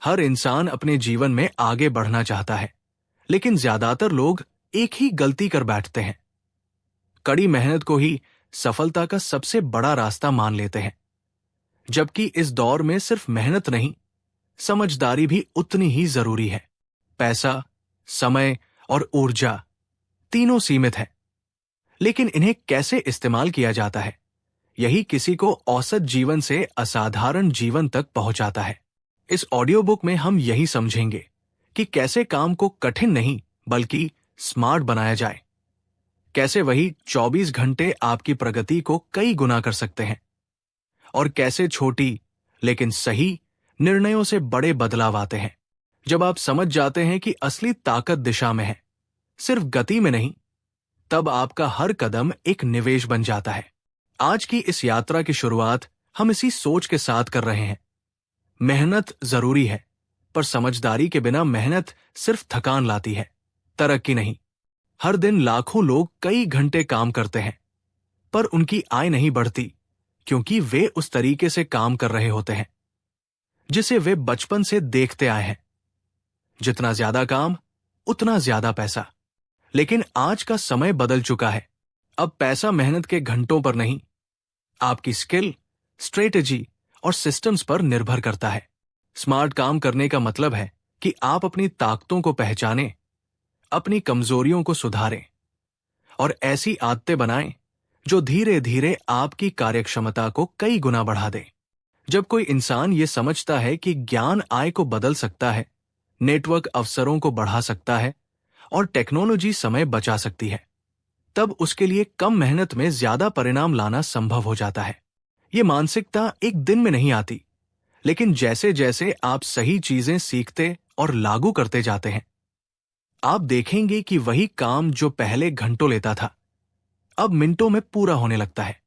हर इंसान अपने जीवन में आगे बढ़ना चाहता है, लेकिन ज्यादातर लोग एक ही गलती कर बैठते हैं। कड़ी मेहनत को ही सफलता का सबसे बड़ा रास्ता मान लेते हैं, जबकि इस दौर में सिर्फ मेहनत नहीं, समझदारी भी उतनी ही जरूरी है। पैसा, समय और ऊर्जा तीनों सीमित हैं, लेकिन इन्हें कैसे इस्तेमाल किया जाता है, यही किसी को औसत जीवन से असाधारण जीवन तक पहुंचाता है। इस ऑडियो बुक में हम यही समझेंगे कि कैसे काम को कठिन नहीं बल्कि स्मार्ट बनाया जाए, कैसे वही 24 घंटे आपकी प्रगति को कई गुना कर सकते हैं, और कैसे छोटी लेकिन सही निर्णयों से बड़े बदलाव आते हैं। जब आप समझ जाते हैं कि असली ताकत दिशा में है, सिर्फ गति में नहीं, तब आपका हर कदम एक निवेश बन जाता है। आज की इस यात्रा की शुरुआत हम इसी सोच के साथ कर रहे हैं। मेहनत जरूरी है, पर समझदारी के बिना मेहनत सिर्फ थकान लाती है, तरक्की नहीं। हर दिन लाखों लोग कई घंटे काम करते हैं, पर उनकी आय नहीं बढ़ती, क्योंकि वे उस तरीके से काम कर रहे होते हैं जिसे वे बचपन से देखते आए हैं। जितना ज्यादा काम, उतना ज्यादा पैसा। लेकिन आज का समय बदल चुका है। अब पैसा मेहनत के घंटों पर नहीं, आपकी स्किल, स्ट्रेटेजी और सिस्टम्स पर निर्भर करता है। स्मार्ट काम करने का मतलब है कि आप अपनी ताकतों को पहचानें, अपनी कमजोरियों को सुधारें और ऐसी आदतें बनाएं जो धीरे धीरे आपकी कार्यक्षमता को कई गुना बढ़ा दें। जब कोई इंसान ये समझता है कि ज्ञान आय को बदल सकता है, नेटवर्क अवसरों को बढ़ा सकता है और टेक्नोलॉजी समय बचा सकती है, तब उसके लिए कम मेहनत में ज्यादा परिणाम लाना संभव हो जाता है। ये मानसिकता एक दिन में नहीं आती, लेकिन जैसे जैसे आप सही चीजें सीखते और लागू करते जाते हैं, आप देखेंगे कि वही काम जो पहले घंटों लेता था, अब मिनटों में पूरा होने लगता है।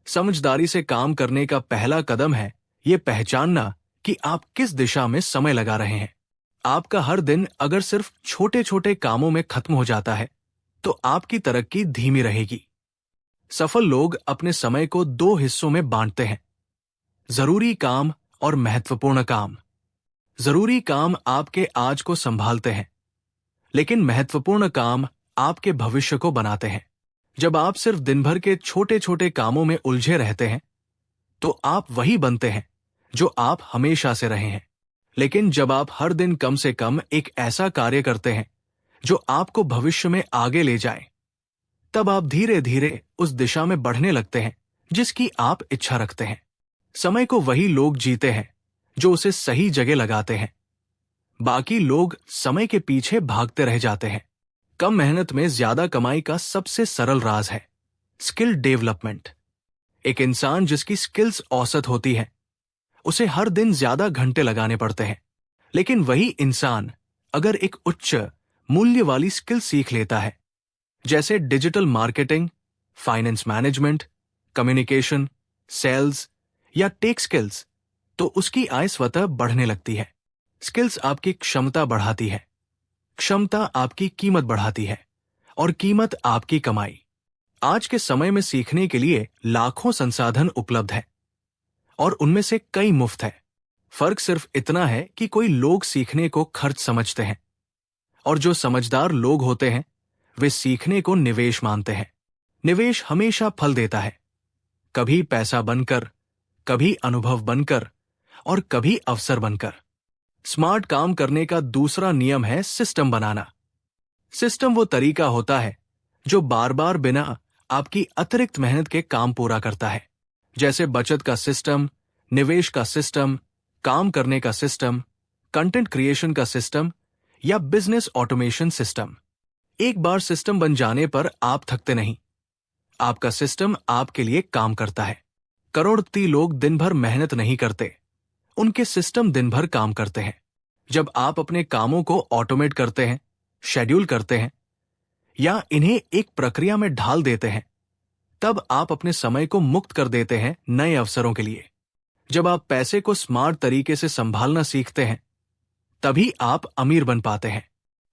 समझदारी से काम करने का पहला कदम है ये पहचानना कि आप किस दिशा में समय लगा रहे हैं। आपका हर दिन अगर सिर्फ छोटे छोटे कामों में खत्म हो जाता है, तो आपकी तरक्की धीमी रहेगी। सफल लोग अपने समय को 2 हिस्सों में बांटते हैं, जरूरी काम और महत्वपूर्ण काम। जरूरी काम आपके आज को संभालते हैं, लेकिन महत्वपूर्ण काम आपके भविष्य को बनाते हैं। जब आप सिर्फ दिन भर के छोटे छोटे कामों में उलझे रहते हैं, तो आप वही बनते हैं जो आप हमेशा से रहे हैं। लेकिन जब आप हर दिन कम से कम एक ऐसा कार्य करते हैं जो आपको भविष्य में आगे ले जाए, तब आप धीरे धीरे उस दिशा में बढ़ने लगते हैं जिसकी आप इच्छा रखते हैं। समय को वही लोग जीते हैं जो उसे सही जगह लगाते हैं। बाकी लोग समय के पीछे भागते रह जाते हैं। कम मेहनत में ज्यादा कमाई का सबसे सरल राज है स्किल डेवलपमेंट। एक इंसान जिसकी स्किल्स औसत होती है, उसे हर दिन ज्यादा घंटे लगाने पड़ते हैं। लेकिन वही इंसान अगर एक उच्च मूल्य वाली स्किल सीख लेता है, जैसे digital marketing, finance management, communication, sales या टेक स्किल्स, तो उसकी आय स्वतः बढ़ने लगती है। स्किल्स आपकी क्षमता बढ़ाती है, क्षमता आपकी कीमत बढ़ाती है और कीमत आपकी कमाई। आज के समय में सीखने के लिए लाखों संसाधन उपलब्ध हैं और उनमें से कई मुफ्त है। फर्क सिर्फ इतना है कि कोई लोग सीखने को खर्च समझते हैं और जो समझदार लोग होते हैं वे सीखने को निवेश मानते हैं। निवेश हमेशा फल देता है, कभी पैसा बनकर, कभी अनुभव बनकर और कभी अवसर बनकर। स्मार्ट काम करने का दूसरा नियम है सिस्टम बनाना। सिस्टम वो तरीका होता है जो बार बार बिना आपकी अतिरिक्त मेहनत के काम पूरा करता है, जैसे बचत का सिस्टम, निवेश का सिस्टम, काम करने का सिस्टम, कंटेंट क्रिएशन का सिस्टम या बिजनेस ऑटोमेशन सिस्टम। एक बार सिस्टम बन जाने पर आप थकते नहीं, आपका सिस्टम आपके लिए काम करता है। करोड़पति लोग दिन भर मेहनत नहीं करते, उनके सिस्टम दिन भर काम करते हैं। जब आप अपने कामों को ऑटोमेट करते हैं, शेड्यूल करते हैं या इन्हें एक प्रक्रिया में ढाल देते हैं, तब आप अपने समय को मुक्त कर देते हैं नए अवसरों के लिए। जब आप पैसे को स्मार्ट तरीके से संभालना सीखते हैं, तभी आप अमीर बन पाते हैं।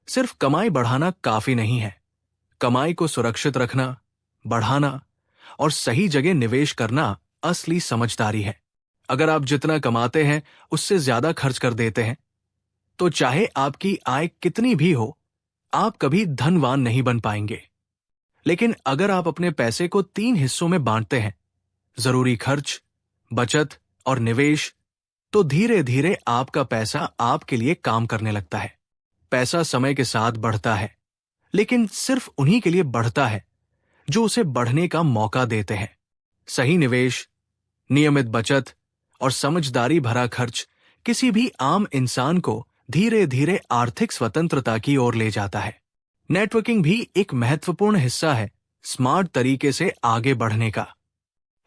सिर्फ कमाई बढ़ाना काफी नहीं है, कमाई को सुरक्षित रखना, बढ़ाना और सही जगह निवेश करना असली समझदारी है। अगर आप जितना कमाते हैं उससे ज्यादा खर्च कर देते हैं, तो चाहे आपकी आय कितनी भी हो, आप कभी धनवान नहीं बन पाएंगे। लेकिन अगर आप अपने पैसे को 3 हिस्सों में बांटते हैं, जरूरी खर्च, बचत और निवेश, तो धीरे धीरे आपका पैसा आपके लिए काम करने लगता है। पैसा समय के साथ बढ़ता है, लेकिन सिर्फ उन्हीं के लिए बढ़ता है जो उसे बढ़ने का मौका देते हैं। सही निवेश, नियमित बचत और समझदारी भरा खर्च किसी भी आम इंसान को धीरे धीरे आर्थिक स्वतंत्रता की ओर ले जाता है। नेटवर्किंग भी एक महत्वपूर्ण हिस्सा है स्मार्ट तरीके से आगे बढ़ने का।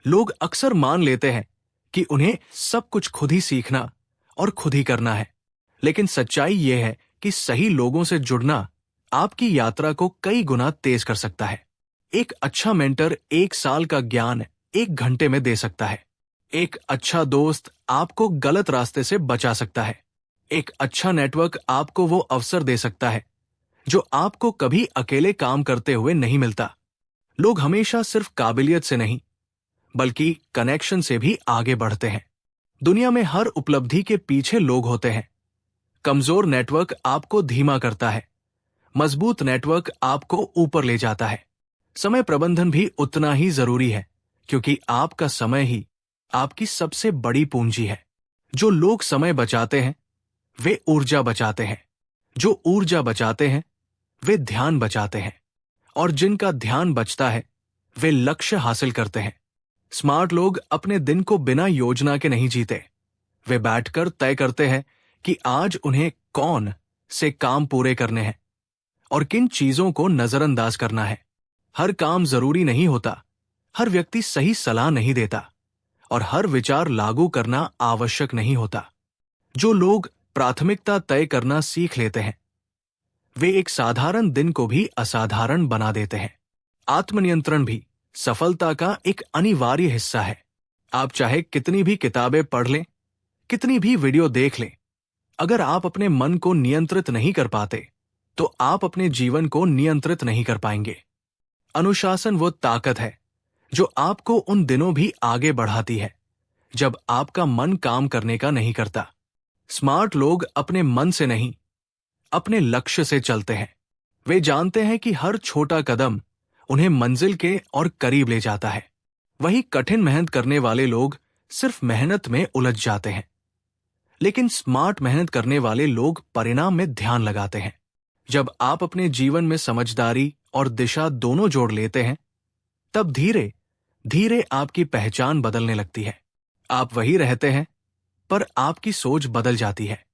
लोग अक्सर मान लेते हैं कि उन्हें सब कुछ खुद ही सीखना और खुद ही करना है, लेकिन सच्चाई यह है कि सही लोगों से जुड़ना आपकी यात्रा को कई गुना तेज कर सकता है। एक अच्छा मेंटर 1 साल का ज्ञान 1 घंटे में दे सकता है। एक अच्छा दोस्त आपको गलत रास्ते से बचा सकता है। एक अच्छा नेटवर्क आपको वो अवसर दे सकता है जो आपको कभी अकेले काम करते हुए नहीं मिलता। लोग हमेशा सिर्फ काबिलियत से नहीं, बल्कि कनेक्शन से भी आगे बढ़ते हैं। दुनिया में हर उपलब्धि के पीछे लोग होते हैं। कमजोर नेटवर्क आपको धीमा करता है, मजबूत नेटवर्क आपको ऊपर ले जाता है। समय प्रबंधन भी उतना ही जरूरी है, क्योंकि आपका समय ही आपकी सबसे बड़ी पूंजी है। जो लोग समय बचाते हैं, वे ऊर्जा बचाते हैं। जो ऊर्जा बचाते हैं, वे ध्यान बचाते हैं। और जिनका ध्यान बचता है, वे लक्ष्य हासिल करते हैं। स्मार्ट लोग अपने दिन को बिना योजना के नहीं जीते। वे बैठकर तय करते हैं कि आज उन्हें कौन से काम पूरे करने हैं और किन चीजों को नजरअंदाज करना है। हर काम जरूरी नहीं होता, हर व्यक्ति सही सलाह नहीं देता, और हर विचार लागू करना आवश्यक नहीं होता। जो लोग प्राथमिकता तय करना सीख लेते हैं, वे एक साधारण दिन को भी असाधारण बना देते हैं। आत्मनियंत्रण भी सफलता का एक अनिवार्य हिस्सा है। आप चाहे कितनी भी किताबें पढ़ लें, कितनी भी वीडियो देख लें, अगर आप अपने मन को नियंत्रित नहीं कर पाते, तो आप अपने जीवन को नियंत्रित नहीं कर पाएंगे। अनुशासन वो ताकत है जो आपको उन दिनों भी आगे बढ़ाती है जब आपका मन काम करने का नहीं करता। स्मार्ट लोग अपने मन से नहीं, अपने लक्ष्य से चलते हैं। वे जानते हैं कि हर छोटा कदम उन्हें मंजिल के और करीब ले जाता है। वही कठिन मेहनत करने वाले लोग सिर्फ मेहनत में उलझ जाते हैं, लेकिन स्मार्ट मेहनत करने वाले लोग परिणाम में ध्यान लगाते हैं। जब आप अपने जीवन में समझदारी और दिशा दोनों जोड़ लेते हैं, तब धीरे धीरे आपकी पहचान बदलने लगती है। आप वही रहते हैं, पर आपकी सोच बदल जाती है,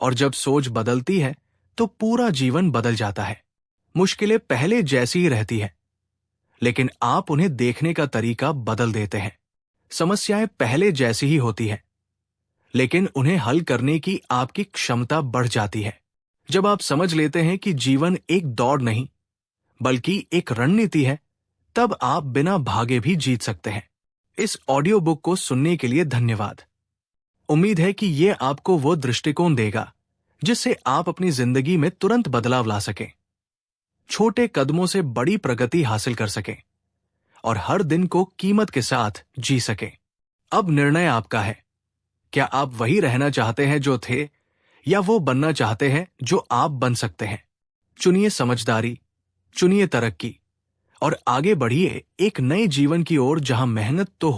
और जब सोच बदलती है तो पूरा जीवन बदल जाता है। मुश्किलें पहले जैसी ही रहती है, लेकिन आप उन्हें देखने का तरीका बदल देते हैं। समस्याएं पहले जैसी ही होती है, लेकिन उन्हें हल करने की आपकी क्षमता बढ़ जाती है। जब आप समझ लेते हैं कि जीवन एक दौड़ नहीं, बल्कि एक रणनीति है, तब आप बिना भागे भी जीत सकते हैं। इस ऑडियो बुक को सुनने के लिए धन्यवाद। उम्मीद है कि यह आपको वो दृष्टिकोण देगा जिससे आप अपनी जिंदगी में तुरंत बदलाव ला सकें, छोटे कदमों से बड़ी प्रगति हासिल कर सकें और हर दिन को कीमत के साथ जी सकें। अब निर्णय आपका है। क्या आप वही रहना चाहते हैं जो थे, या वो बनना चाहते हैं जो आप बन सकते हैं? चुनिए समझदारी, चुनिए तरक्की, और आगे बढ़िए एक नए जीवन की ओर जहां मेहनत तो हो